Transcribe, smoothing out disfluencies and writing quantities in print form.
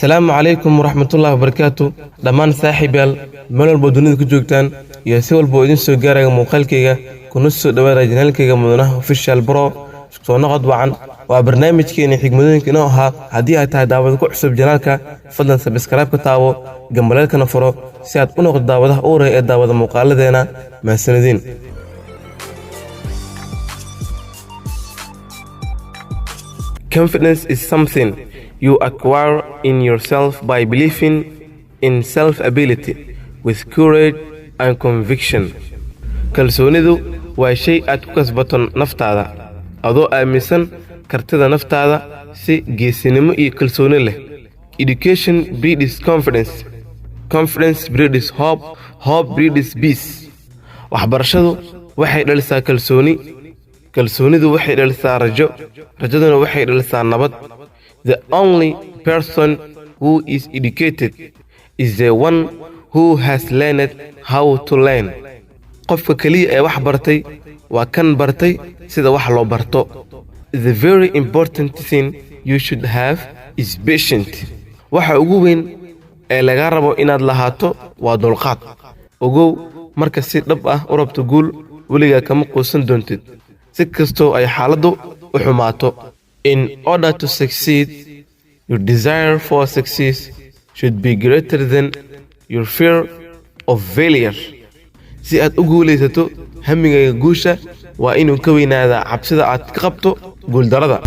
السلام عليكم ورحمة الله وبركاته. دمان صاحب مال البودونين كجوجتان يسوي البودين سجارة مقالكيجا كنص دوائر جنالكيجا مدنه في الشالبرو صنعت وعن وبرنامج كيني حكمتين كنوها هدية تهداوة كحسب جنالك فضلا سبسكرايب كتاو جنبالك نفرو سياد أنو الدعوة أوري الدعوة مقالة دينا مع السندين. Confidence is something you acquire in yourself by believing in self-ability with courage and conviction. kalsoonidu waa shay aad ku kasbato naftaada adoo aaminsan kartida naftaada si geesinimo iyo kalsooni leh. Education breeds confidence. Confidence breeds hope. Hope breeds peace. waxbarashadu waxay dhalisaa kalsooni. kalsoonidu waxay dhalisaa rajo. rajaduna waxay dhalisaa nabad. The only person who is educated is the one who has learned how to learn. qofka kaliya ee wax bartay waa kan bartay sida wax loo barto. The very important thing you should have is patience. waxa ugu weyn ee laga rabo inaad lahaato waa dulqaad. ogow marka si dhab ah u rabto guul weligaa kama quusan doontid si kastoo ay xaaladdu u xumaato. In order to succeed, your desire for success should be greater than your fear of failure. si aad u guulaysato hamigaaga guusha waa inuu ka weynaadaa cabsida aad ka qabto guuldarada.